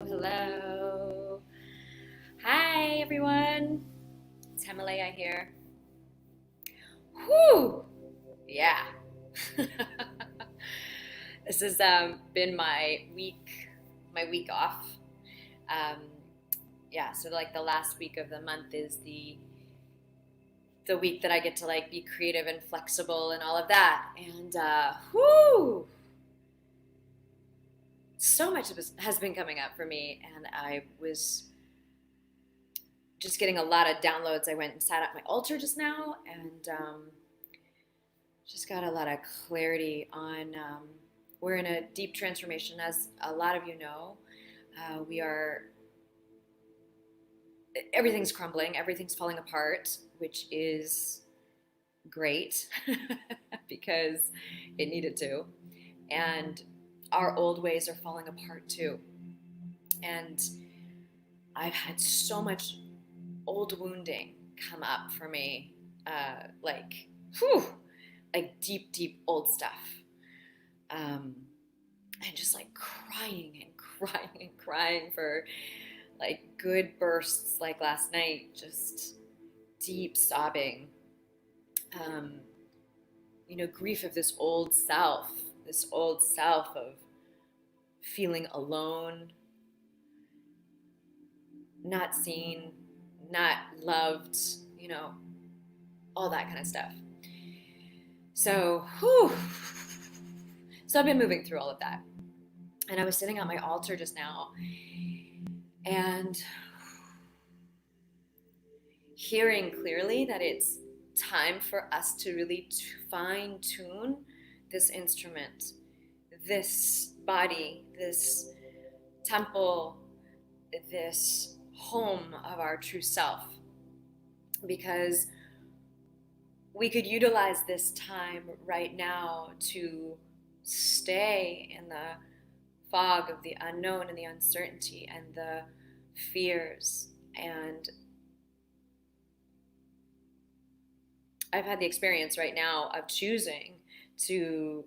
Hello. Hi, everyone. It's Himalaya here. Whew. Yeah. This has been my week off. Um, yeah, so like the last week of the month is the week that I get to like be creative and flexible and all of that. And whoo, so much has been coming up for me, and I was just getting a lot of downloads. I went and sat at my altar just now, and just got a lot of clarity on. We're in a deep transformation, as a lot of you know. We are, everything's crumbling, everything's falling apart, which is great because it needed to. And our old ways are falling apart too. And I've had so much old wounding come up for me, like, whew, like deep, deep old stuff. Um, and just like crying and crying and crying for like good bursts like last night, just deep sobbing. Um, grief of this old self of feeling alone, not seen, not loved, you know, all that kind of stuff. So, whew. So I've been moving through all of that. And I was sitting at my altar just now and hearing clearly that it's time for us to really fine tune this instrument, this body, this temple, this home of our true self. Because we could utilize this time right now to stay in the fog of the unknown and the uncertainty and the fears. And I've had the experience right now of choosing to,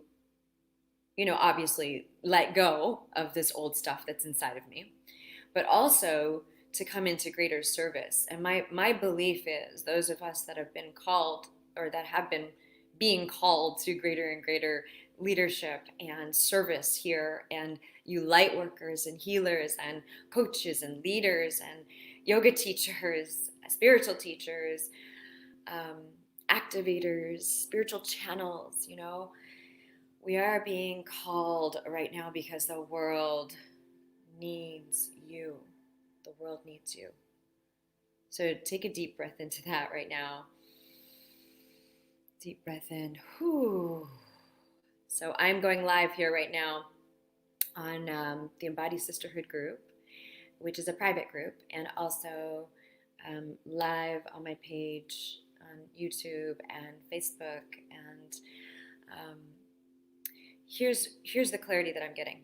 obviously let go of this old stuff that's inside of me, but also to come into greater service. And my belief is those of us that have been called, or that have been being called to greater and greater leadership and service here, and you light workers and healers and coaches and leaders and yoga teachers, spiritual teachers, um, activators, spiritual channels, we are being called right now because the world needs you. The world needs you. So take a deep breath into that right now. Deep breath in. Whew. So I'm going live here right now on the Embodied Sisterhood group, which is a private group, and also live on my page on YouTube and Facebook. And um, here's the clarity that I'm getting,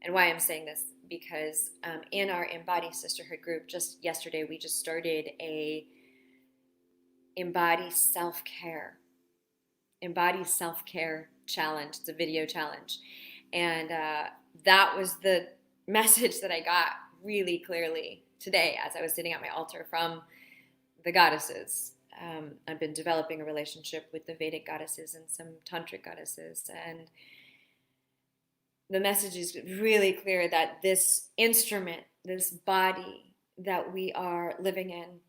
and why I'm saying this, because in our Embodied Sisterhood group, just yesterday we just started a embody self-care challenge. It's a video challenge, and that was the message that I got really clearly today as I was sitting at my altar from the goddesses. I've been developing a relationship with the Vedic goddesses and some tantric goddesses, and the message is really clear that this instrument, this body that we are living in,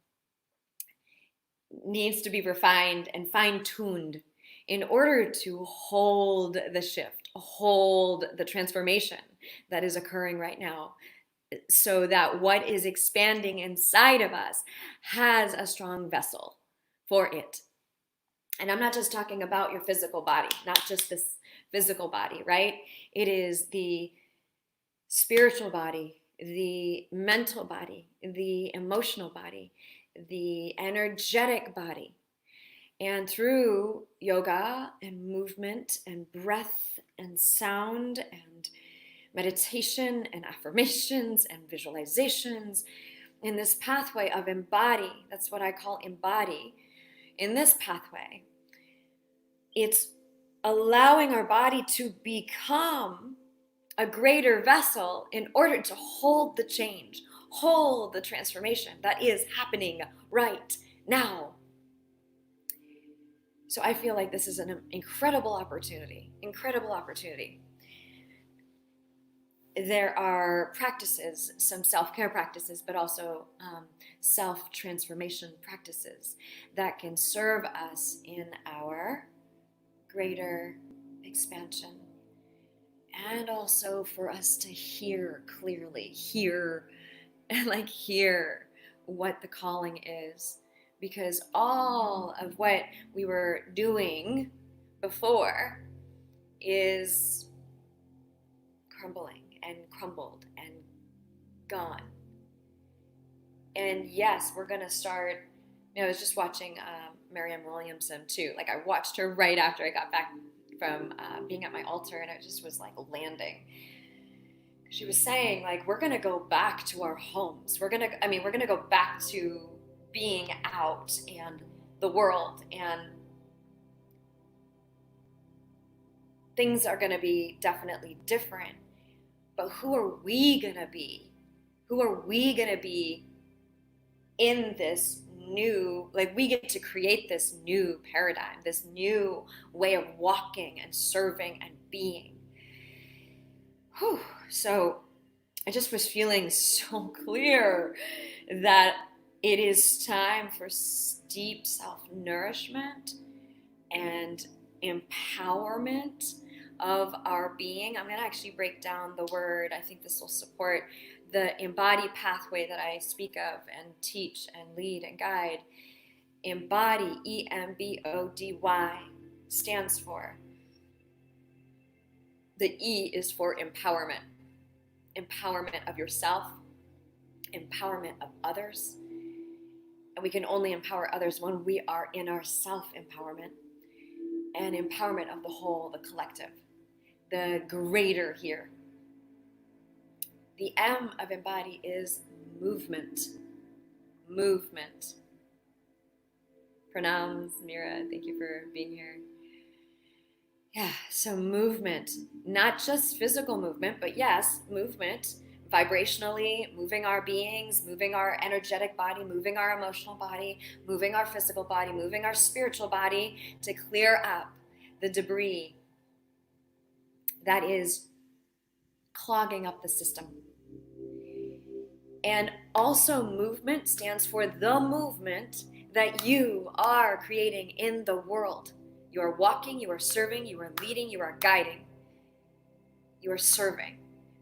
needs to be refined and fine-tuned in order to hold the shift, hold the transformation that is occurring right now, so that what is expanding inside of us has a strong vessel for it. And I'm not just talking about your physical body, not just this physical body, right? It is the spiritual body, the mental body, the emotional body, the energetic body. And through yoga and movement and breath and sound and meditation and affirmations and visualizations, in this pathway of embody, that's what I call embody, in this pathway, it's allowing our body to become a greater vessel in order to hold the change, hold the transformation that is happening right now. So I feel like this is an incredible opportunity, incredible opportunity. There are practices, some self-care practices, but also self-transformation practices that can serve us in our greater expansion, and also for us to hear clearly, hear what the calling is, because all of what we were doing before is crumbling and crumbled and gone. And yes, we're gonna start. I was just watching Marianne Williamson too. Like, I watched her right after I got back from being at my altar, and it just was like landing. She was saying, like, we're gonna go back to our homes. We're gonna go back to being out and the world, and things are gonna be definitely different. But who are we gonna be? Who are we gonna be in this new, like, we get to create this new paradigm, this new way of walking and serving and being. Whew. So I just was feeling so clear that it is time for deep self-nourishment and empowerment of our being. I'm going to actually break down the word. I think this will support the embody pathway that I speak of and teach and lead and guide. Embody, E-M-B-O-D-Y, stands for, the E is for empowerment. Empowerment of yourself, empowerment of others. And we can only empower others when we are in our self-empowerment, and empowerment of the whole, the collective, the greater here. The M of embody is movement. Movement. Pranams, Mira, thank you for being here. Yeah, so movement, not just physical movement, but yes, movement, vibrationally, moving our beings, moving our energetic body, moving our emotional body, moving our physical body, moving our spiritual body to clear up the debris that is clogging up the system. And also, movement stands for the movement that you are creating in the world. You are walking, you are serving, you are leading, you are guiding, you are serving.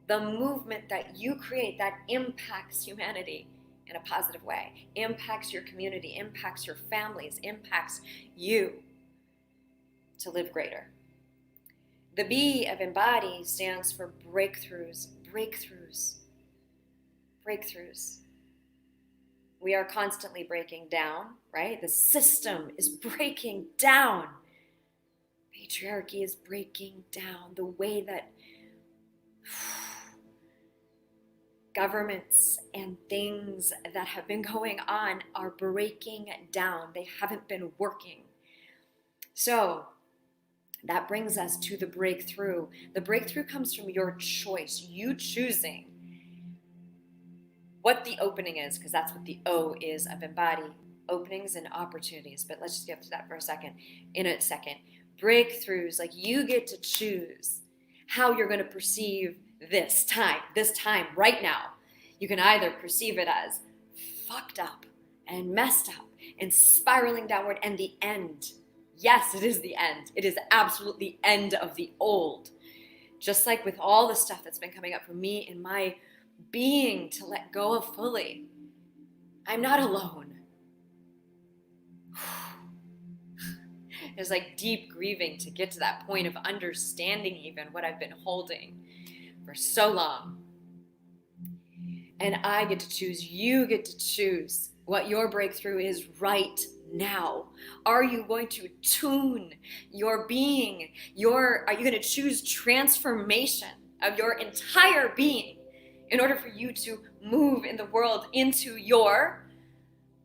The movement that you create that impacts humanity in a positive way, impacts your community, impacts your families, impacts you to live greater. The B of embody stands for breakthroughs, breakthroughs, breakthroughs. We are constantly breaking down, right? The system is breaking down. Patriarchy is breaking down. The way that governments and things that have been going on are breaking down. They haven't been working. So that brings us to the breakthrough. The breakthrough comes from your choice, you choosing what the opening is, because that's what the O is of embody, openings and opportunities. But let's just get to that for a second. In a second, breakthroughs, like, you get to choose how you're going to perceive this time right now. You can either perceive it as fucked up and messed up and spiraling downward and the end. Yes, it is the end. It is absolutely the end of the old. Just like with all the stuff that's been coming up for me in my being to let go of fully. I'm not alone. There's like deep grieving to get to that point of understanding even what I've been holding for so long. And I get to choose, you get to choose what your breakthrough is right now. Are you going to tune your being? Are you going to choose transformation of your entire being in order for you to move in the world into your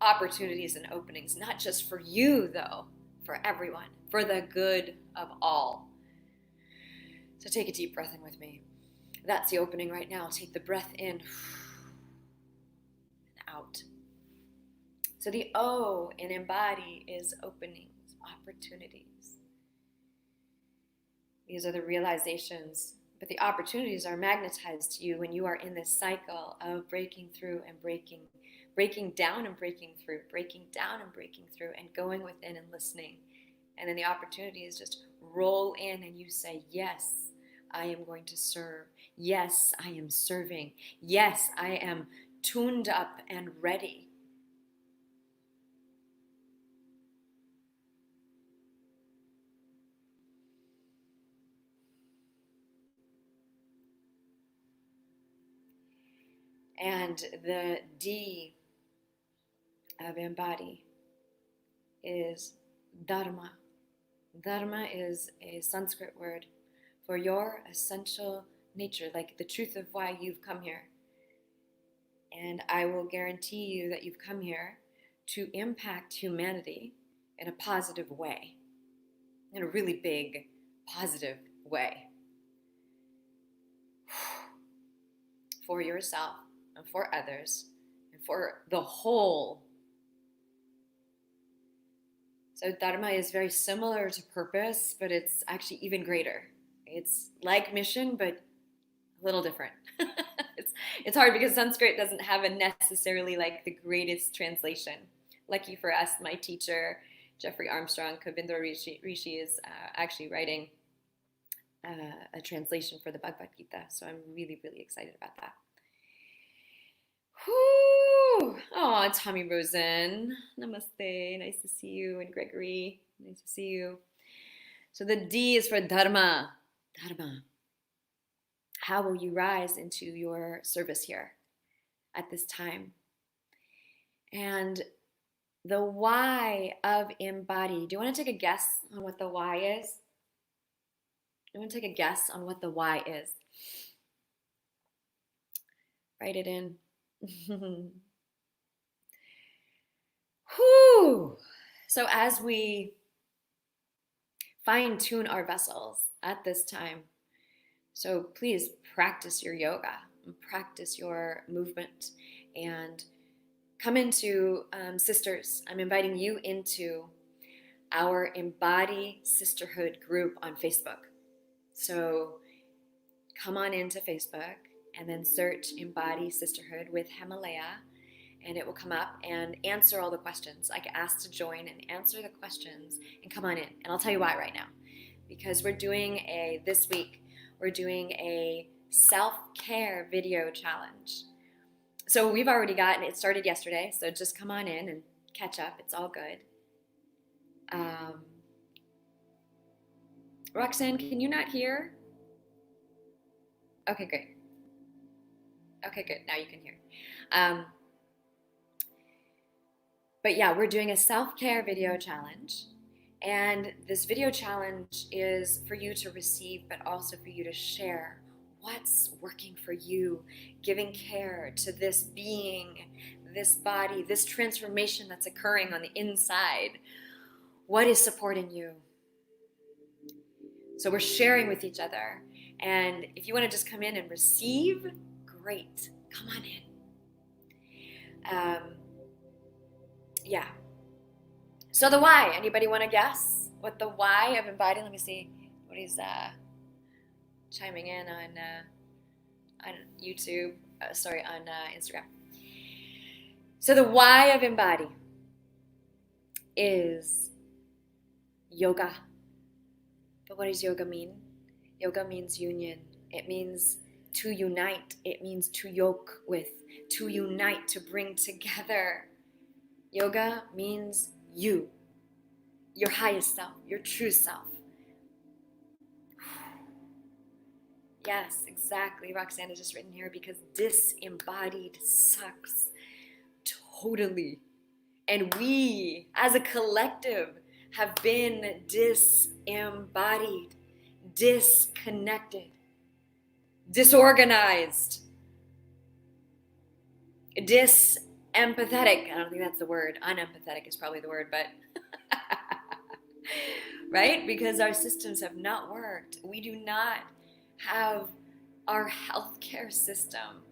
opportunities and openings? Not just for you, though, for everyone, for the good of all. So take a deep breath in with me. That's the opening right now. Take the breath in and out. So the O in embody is openings, opportunities. These are the realizations, but the opportunities are magnetized to you when you are in this cycle of breaking through and breaking down and breaking through, breaking down and breaking through, and going within and listening. And then the opportunities just roll in and you say, yes, I am going to serve. Yes, I am serving. Yes, I am tuned up and ready. And the D of embody is dharma. Dharma is a Sanskrit word for your essential nature, like the truth of why you've come here. And I will guarantee you that you've come here to impact humanity in a positive way, in a really big, positive way. For yourself and for others and for the whole. So Dharma is very similar to purpose, but it's actually even greater. It's like mission, but a little different. it's hard because Sanskrit doesn't have a necessarily like the greatest translation. Lucky for us, my teacher, Jeffrey Armstrong, Kavindra Rishi is actually writing a translation for the Bhagavad Gita. So I'm really, really excited about that. Whoo! Oh, Tommy Rosen. Namaste. Nice to see you. And Gregory. Nice to see you. So the D is for Dharma. Dharma. How will you rise into your service here at this time? And the Y of embody. Do you want to take a guess on what the Y is? You want to take a guess on what the Y is? Write it in. Whew. So as we fine tune our vessels at this time, so please practice your yoga, practice your movement, and come into sisters. I'm inviting you into our Embody Sisterhood group on Facebook. So come on into Facebook and then search Embody Sisterhood with Himalaya, and it will come up and answer all the questions. I get asked to join and answer the questions and come on in. And I'll tell you why right now. Because this week, we're doing a self-care video challenge. So we've already gotten, it started yesterday, so just come on in and catch up. It's all good. Roxanne, can you not hear? Okay, great. Okay, good. Now you can hear. But yeah, we're doing a self-care video challenge. And this video challenge is for you to receive, but also for you to share what's working for you, giving care to this being, this body, this transformation that's occurring on the inside. What is supporting you? So we're sharing with each other. And if you want to just come in and receive, great. Come on in. Yeah. So the why, anybody want to guess what the why of embody? Let me see what he's chiming in on YouTube. On Instagram. So the why of embody is yoga. But what does yoga mean? Yoga means union. It means to unite. It means to yoke with, to unite, to bring together. Yoga means you, your highest self, your true self. Yes, exactly. Roxanne has just written here because disembodied sucks. Totally. And we, as a collective, have been disembodied, disconnected, disorganized, empathetic. I don't think that's the word. Unempathetic is probably the word, but right? Because our systems have not worked. We do not have our healthcare system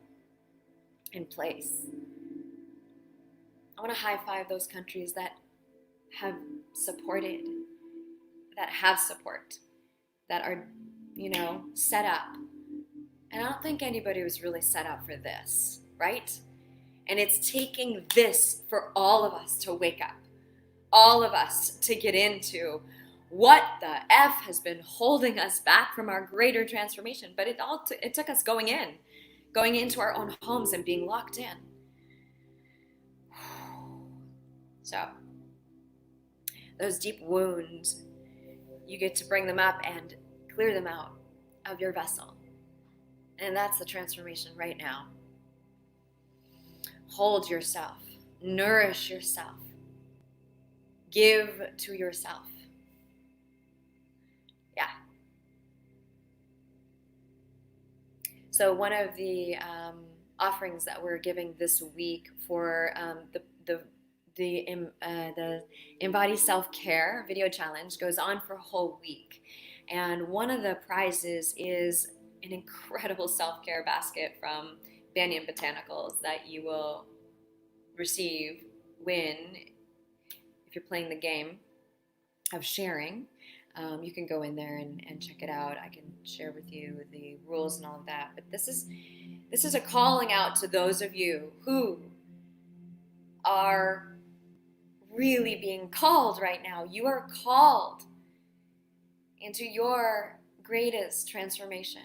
in place. I want to high five those countries that have supported, that have support, that are, set up. And I don't think anybody was really set up for this, right? And it's taking this for all of us to wake up, all of us to get into what the F has been holding us back from our greater transformation. But it took us going into our own homes and being locked in. So those deep wounds, you get to bring them up and clear them out of your vessel. And that's the transformation right now. Hold yourself, nourish yourself, give to yourself. Yeah. So one of the offerings that we're giving this week for the Embody Self-Care video challenge goes on for a whole week. And one of the prizes is an incredible self-care basket from Banyan Botanicals that you will receive if you're playing the game of sharing. You can go in there and check it out. I can share with you the rules and all of that. But this is a calling out to those of you who are really being called right now. You are called into your greatest transformation.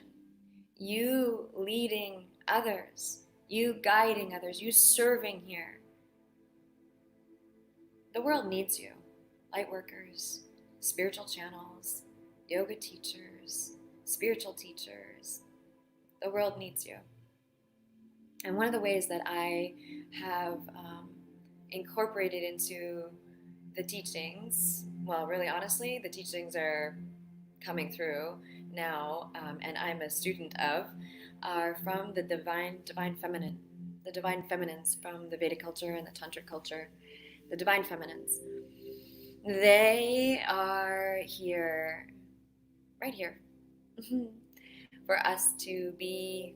You leading others, you guiding others, you serving here. The world needs you. Light workers, spiritual channels, yoga teachers, spiritual teachers. The world needs you. And one of the ways that I have incorporated into the teachings, well, really honestly, the teachings are coming through now, and I'm a student of, are from the divine feminine, the divine feminines from the Vedic culture and the Tantric culture, the divine feminines. They are here, right here, for us to be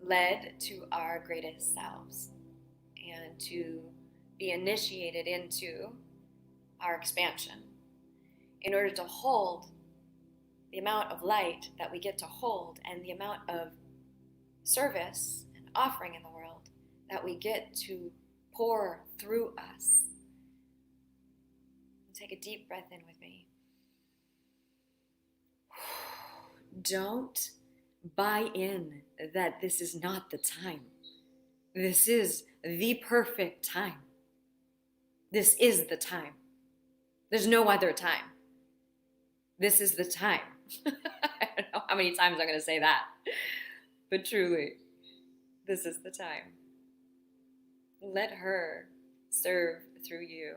led to our greatest selves and to be initiated into our expansion in order to hold the amount of light that we get to hold and the amount of service and offering in the world that we get to pour through us. Take a deep breath in with me. Don't buy in that this is not the time. This is the perfect time. This is the time. There's no other time. This is the time. I don't know how many times I'm going to say that, but truly, this is the time. Let her serve through you.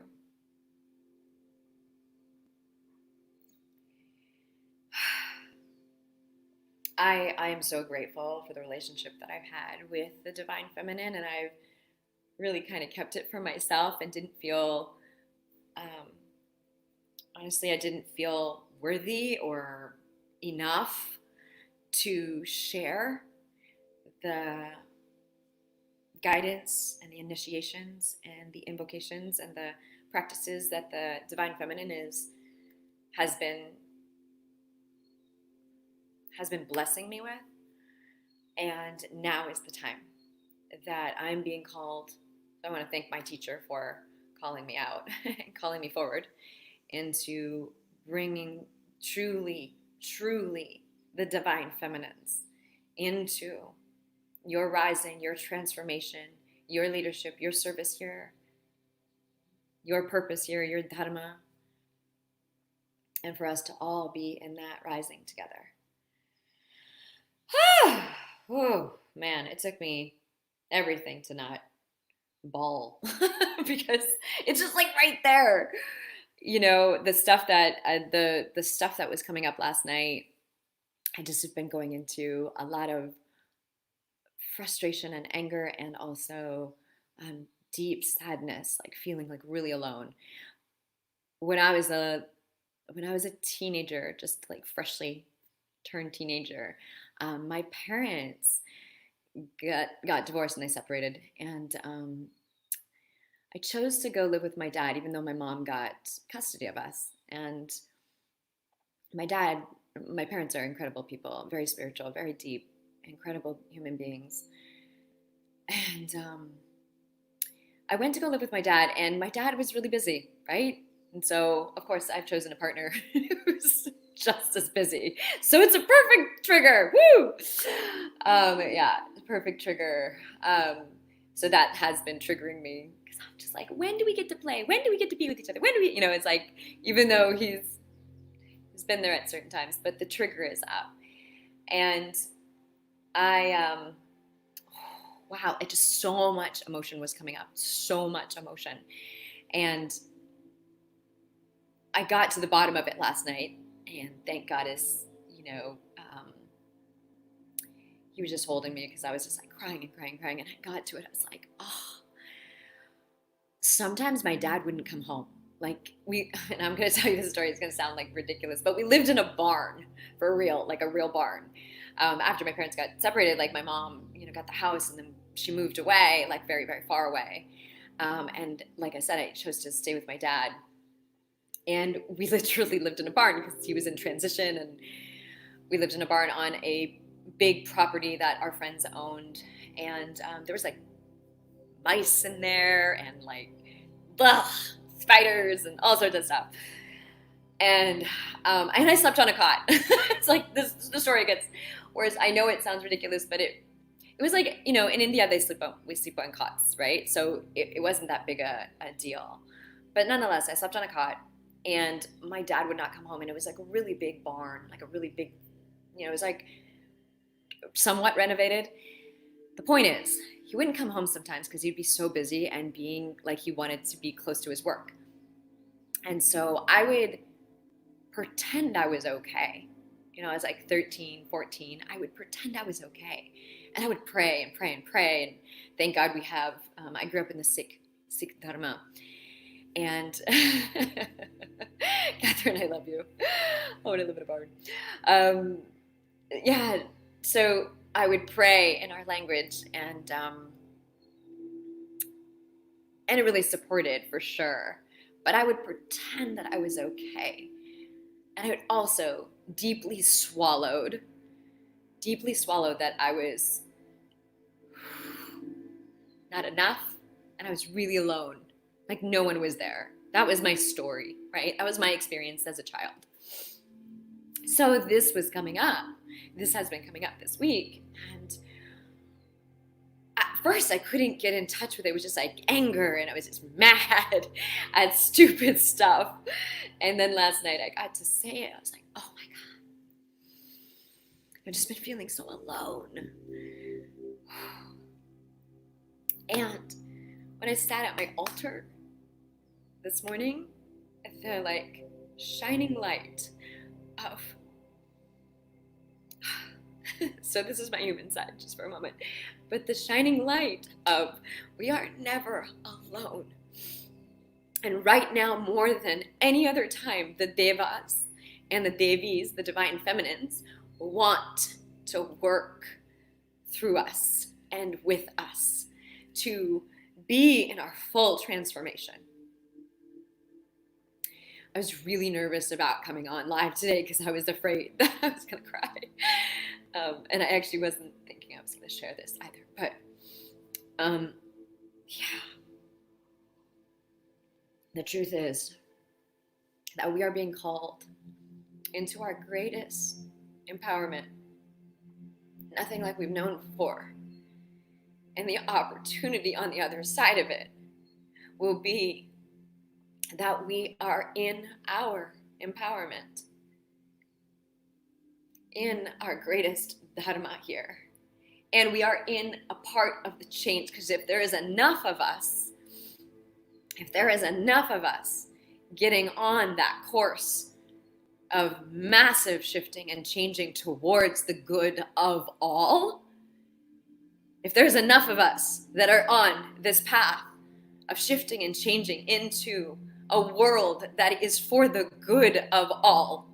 I am so grateful for the relationship that I've had with the Divine Feminine, and I've really kind of kept it for myself and didn't feel, honestly, I didn't feel worthy or enough to share the guidance and the initiations and the invocations and the practices that the Divine Feminine has been blessing me with. And now is the time that I'm being called. I want to thank my teacher for calling me out and calling me forward into bringing truly the Divine Feminines into your rising, your transformation, your leadership, your service here, your purpose here, your dharma, and for us to all be in that rising together. Oh, man, it took me everything to not bawl because it's just like right there. The stuff that the stuff that was coming up last night, I just have been going into a lot of frustration and anger, and also deep sadness, like feeling like really alone. When I was a teenager, just like freshly turned teenager, my parents got divorced and they separated. And I chose to go live with my dad, even though my mom got custody of us. And my dad, my parents are incredible people, very spiritual, very deep, incredible human beings. And I went to go live with my dad, and my dad was really busy, right? And so, of course, I've chosen a partner who's just as busy. So it's a perfect trigger. Woo! Yeah, perfect trigger. So that has been triggering me because I'm just like, when do we get to play? When do we get to be with each other? When do we, it's like, even though he's been there at certain times, but the trigger is up. And I, wow, it just so much emotion was coming up, so much emotion. And I got to the bottom of it last night, and thank God he was just holding me because I was just like crying and crying and crying. And I got to it. I was like, oh, sometimes my dad wouldn't come home. Like and I'm going to tell you this story. It's going to sound like ridiculous, but we lived in a barn for real, like a real barn. After my parents got separated, like my mom, got the house, and then she moved away, like very, very far away. And like I said, I chose to stay with my dad. And we literally lived in a barn because he was in transition, and we lived in a barn on a big property that our friends owned. And there was like mice in there and like spiders and all sorts of stuff. And I slept on a cot. It's like the story gets worse. I know it sounds ridiculous, but it was like, in India we sleep on cots, right? So it wasn't that big a deal. But nonetheless, I slept on a cot, and my dad would not come home, and it was like a really big barn, like a really big, it was like somewhat renovated. The point is, he wouldn't come home sometimes because he'd be so busy and being like he wanted to be close to his work. And so I would pretend I was okay. I was like 13, 14. I would pretend I was okay. And I would pray and pray and pray. And thank God we have, I grew up in the Sikh Dharma. And Catherine, I love you. I want to live in a barn. Yeah, so I would pray in our language, and it really supported for sure. But I would pretend that I was okay. And I would also deeply swallow that I was not enough, and I was really alone. Like no one was there. That was my story, right? That was my experience as a child. So this was coming up. This has been coming up this week. And at first I couldn't get in touch with it. It was just like anger, and I was just mad at stupid stuff. And then last night I got to say it. I was like, oh my God, I've just been feeling so alone. And when I sat at my altar this morning, the like shining light of so this is my human side just for a moment, but the shining light of we are never alone. And right now, more than any other time, the devas and the devis, the divine feminines, want to work through us and with us to be in our full transformation. I was really nervous about coming on live today because I was afraid that I was going to cry. And I actually wasn't thinking I was going to share this either. But yeah. The truth is that we are being called into our greatest empowerment. Nothing like we've known before. And the opportunity on the other side of it will be that we are in our empowerment, in our greatest dharma here. And we are in a part of the change, because if there is enough of us getting on that course of massive shifting and changing towards the good of all, if there's enough of us that are on this path of shifting and changing into a world that is for the good of all,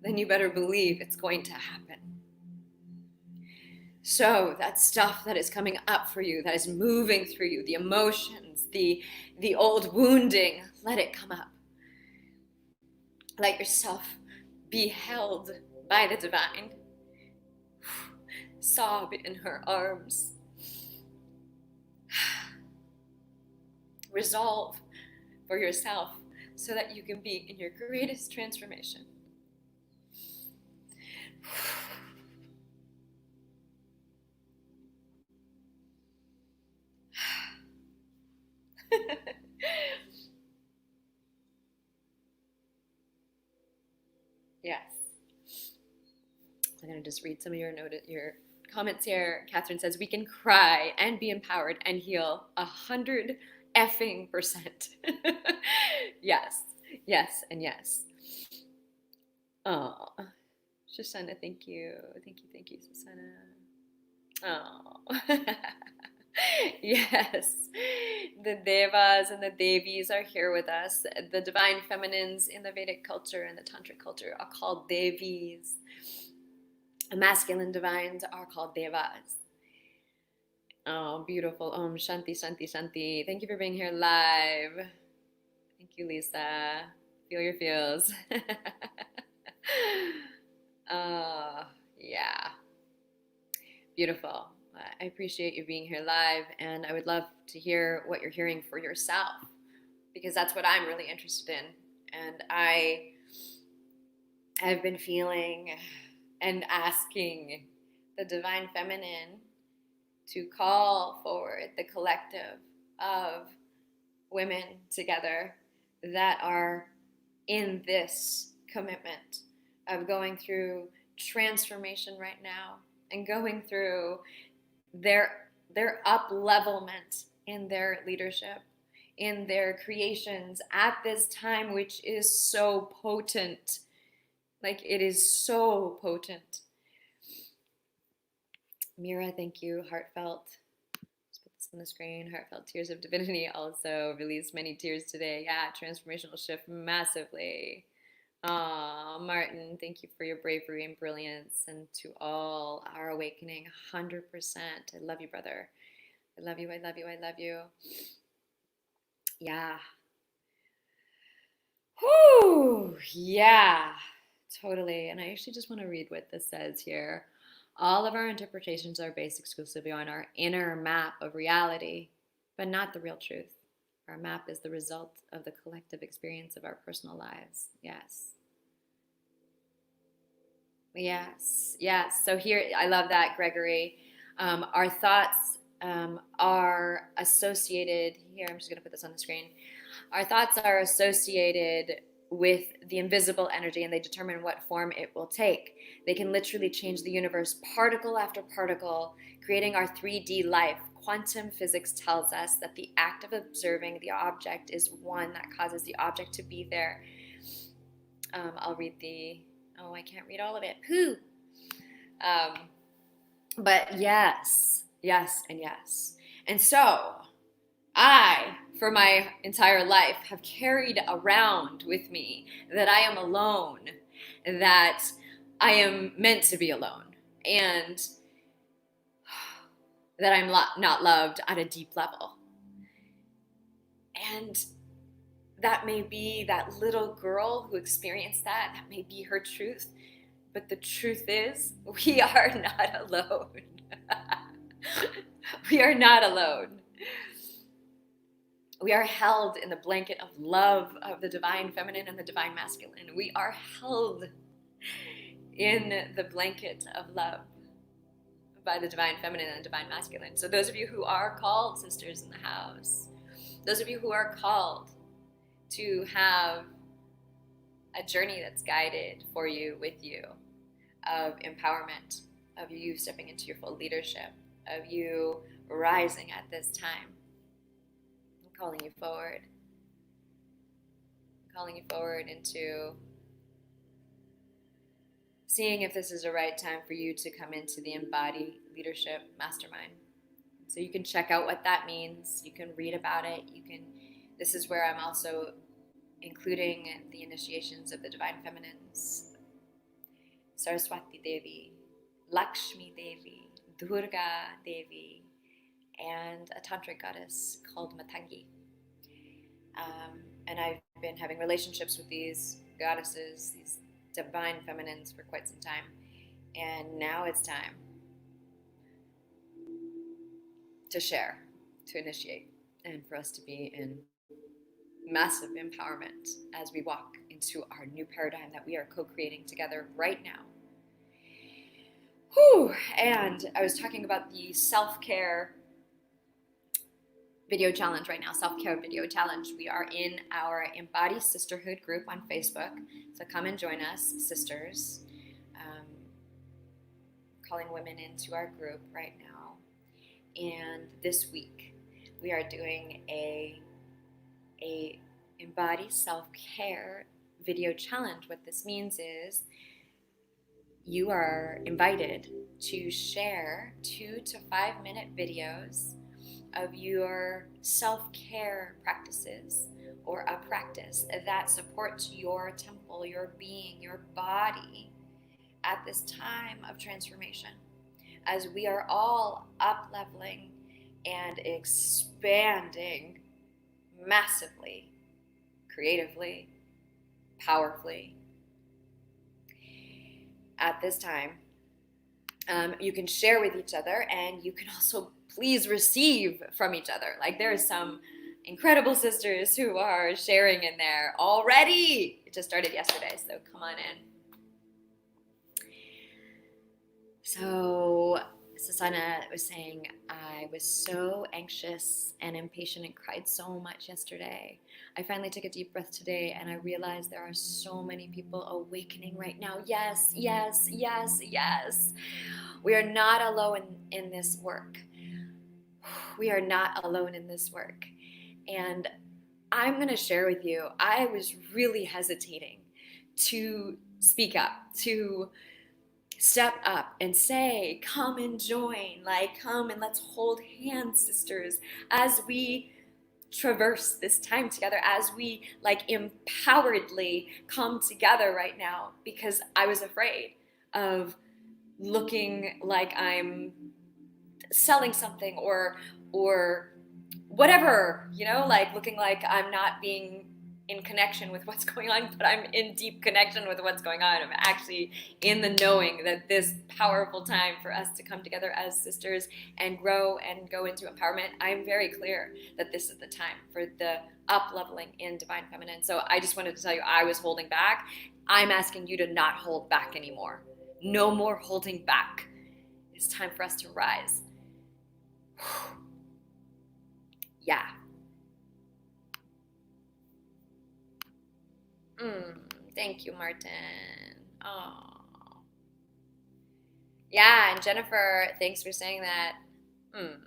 then you better believe it's going to happen. So that stuff that is coming up for you, that is moving through you, the emotions, the old wounding, let it come up. Let yourself be held by the divine. Sob in her arms. Resolve for yourself so that you can be in your greatest transformation. Yes. I'm going to just read some of your comments here. Catherine says, we can cry and be empowered and heal 100% effing. Yes, yes, and yes. Oh, Shoshana, thank you. Thank you, Susanna. Oh. Yes, the devas and the devis are here with us. The divine feminines in the Vedic culture and the tantric culture are called devis. Masculine divines are called devas. Oh, beautiful. Om Shanti, Shanti, Shanti. Thank you for being here live. Thank you, Lisa. Feel your feels. Yeah. Beautiful. I appreciate you being here live, and I would love to hear what you're hearing for yourself, because that's what I'm really interested in. And I've been feeling and asking the divine feminine to call forward the collective of women together that are in this commitment of going through transformation right now and going through their up-levelment in their leadership, in their creations at this time, which is so potent. Like, it is so potent. Mira, thank you. Heartfelt. Let's put this on the screen. Heartfelt tears of divinity also released many tears today. Yeah, transformational shift massively. Martin, thank you for your bravery and brilliance, and to all our awakening, 100%. I love you, brother. I love you, I love you, I love you. Yeah. Whew, yeah, totally. And I actually just want to read what this says here. All of our interpretations are based exclusively on our inner map of reality, but not the real truth. Our map is the result of the collective experience of our personal lives. Yes. Yes, yes. So here, I love that, Gregory. Our thoughts are associated, here, I'm just going to put this on the screen. Our thoughts are associated with the invisible energy, and they determine what form it will take. They can literally change the universe particle after particle, creating our 3D life. Quantum physics tells us that the act of observing the object is one that causes the object to be there. I'll read oh, I can't read all of it. Pooh. But yes, yes, and yes. And so I, for my entire life, have carried around with me that I am alone, that I am meant to be alone, and that I'm not loved at a deep level. And that may be that little girl who experienced that. That may be her truth. But the truth is, we are not alone. We are not alone. We are held in the blanket of love of the divine feminine and the divine masculine. We are held in the blanket of love by the divine feminine and divine masculine. So those of you who are called sisters in the house, those of you who are called to have a journey that's guided for you, with you, of empowerment, of you stepping into your full leadership, of you rising at this time. I'm calling you forward. I'm calling you forward into seeing if this is the right time for you to come into the Embody Leadership Mastermind. So you can check out what that means. You can read about it. This is where I'm also including the initiations of the divine feminines Saraswati Devi, Lakshmi Devi, Durga Devi, and a tantric goddess called Matangi. And I've been having relationships with these goddesses, these divine feminines, for quite some time. And now it's time to share, to initiate, and for us to be in massive empowerment as we walk into our new paradigm that we are co-creating together right now. Whew. And I was talking about the self-care video challenge right now, self-care video challenge. We are in our Embody Sisterhood group on Facebook, so come and join us, sisters. Calling women into our group right now. And this week we are doing a Embody self-care video challenge. What this means is you are invited to share 2 to 5 minute videos of your self-care practices or a practice that supports your temple, your being, your body at this time of transformation, as we are all up-leveling and expanding massively, creatively, powerfully at this time. You can share with each other, and you can also please receive from each other. Like, there are some incredible sisters who are sharing in there already. It just started yesterday, so come on in. So Susanna was saying, I was so anxious and impatient and cried so much yesterday. I finally took a deep breath today, and I realized there are so many people awakening right now. Yes, yes, yes, yes. We are not alone in this work. We are not alone in this work. And I'm going to share with you, I was really hesitating to speak up, to step up and say, come and join, like, come and let's hold hands, sisters, as we traverse this time together, as we like empoweredly come together right now, because I was afraid of looking like I'm selling something or whatever, you know, like looking like I'm not being in connection with what's going on, but I'm in deep connection with what's going on. I'm actually in the knowing that this powerful time for us to come together as sisters and grow and go into empowerment, I'm very clear that this is the time for the up-leveling in Divine Feminine. So I just wanted to tell you, I was holding back. I'm asking you to not hold back anymore. No more holding back. It's time for us to rise. Yeah. Thank you, Martin. Oh. Yeah, and Jennifer, thanks for saying that. And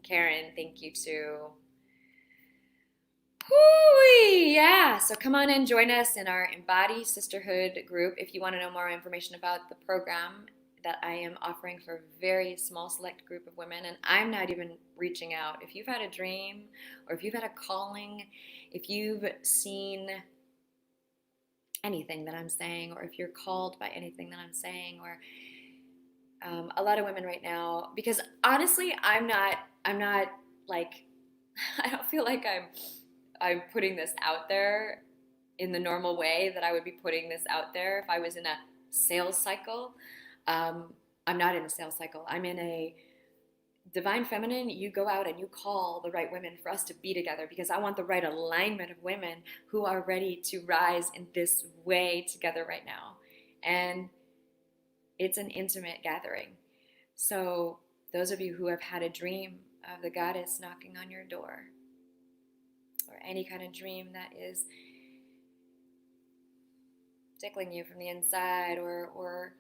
Karen, thank you too. Whoo-wee, yeah, so come on and join us in our Embody Sisterhood group if you want to know more information about the program that I am offering for a very small select group of women. And I'm not even reaching out. If you've had a dream, or if you've had a calling, if you've seen anything that I'm saying, or if you're called by anything that I'm saying, or a lot of women right now, because honestly, I'm not like, I don't feel like I'm putting this out there in the normal way that I would be putting this out there if I was in a sales cycle. I'm not in a sales cycle. I'm in a Divine Feminine. You go out and you call the right women for us to be together, because I want the right alignment of women who are ready to rise in this way together right now. And it's an intimate gathering. So those of you who have had a dream of the goddess knocking on your door, or any kind of dream that is tickling you from the inside, or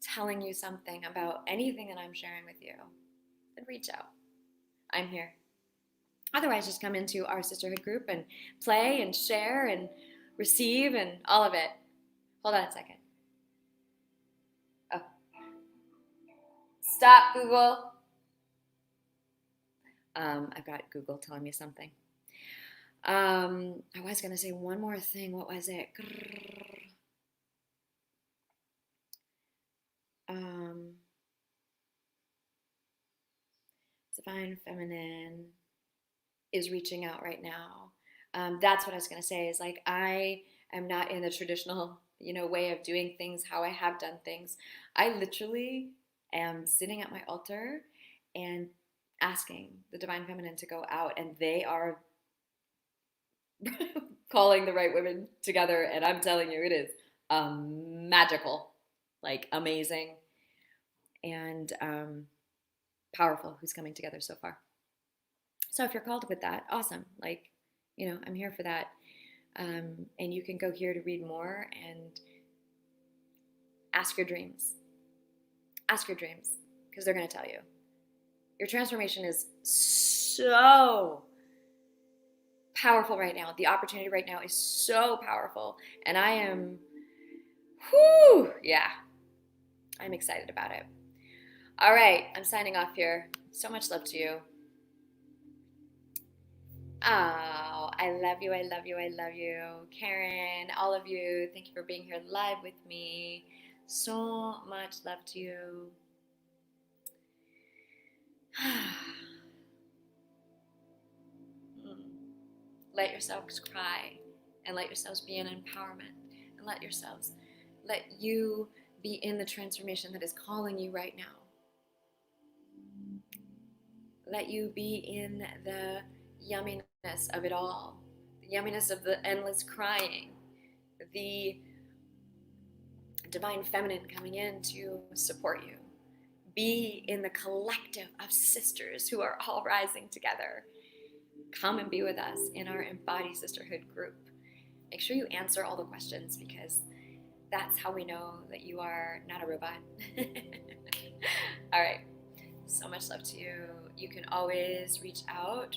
telling you something about anything that I'm sharing with you, then reach out. I'm here. Otherwise, just come into our sisterhood group and play and share and receive and all of it. Hold on a second. Oh. Stop, Google. I've got Google telling me something. I was going to say one more thing. What was it? Um, Divine Feminine is reaching out right now. That's what I was going to say is like, I am not in the traditional, way of doing things, how I have done things. I literally am sitting at my altar and asking the Divine Feminine to go out, and they are calling the right women together. And I'm telling you, it is magical, like amazing, and powerful who's coming together so far. So if you're called with that, awesome. Like, I'm here for that. And you can go here to read more and ask your dreams. Ask your dreams because they're going to tell you. Your transformation is so powerful right now. The opportunity right now is so powerful. And I am, yeah, I'm excited about it. All right, I'm signing off here. So much love to you. Oh, I love you, I love you, I love you. Karen, all of you, thank you for being here live with me. So much love to you. Let yourselves cry and let yourselves be in empowerment and let you be in the transformation that is calling you right now. Let you be in the yumminess of it all, the yumminess of the endless crying, the divine feminine coming in to support you. Be in the collective of sisters who are all rising together. Come and be with us in our Embody Sisterhood group. Make sure you answer all the questions because that's how we know that you are not a robot. All right. So much love to you. You can always reach out,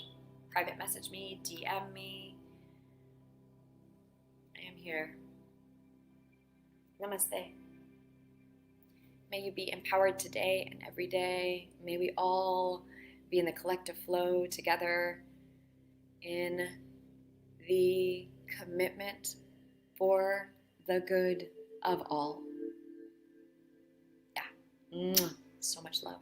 private message me, DM me. I am here. Namaste. May you be empowered today and every day. May we all be in the collective flow together in the commitment for the good of all. Yeah. So much love.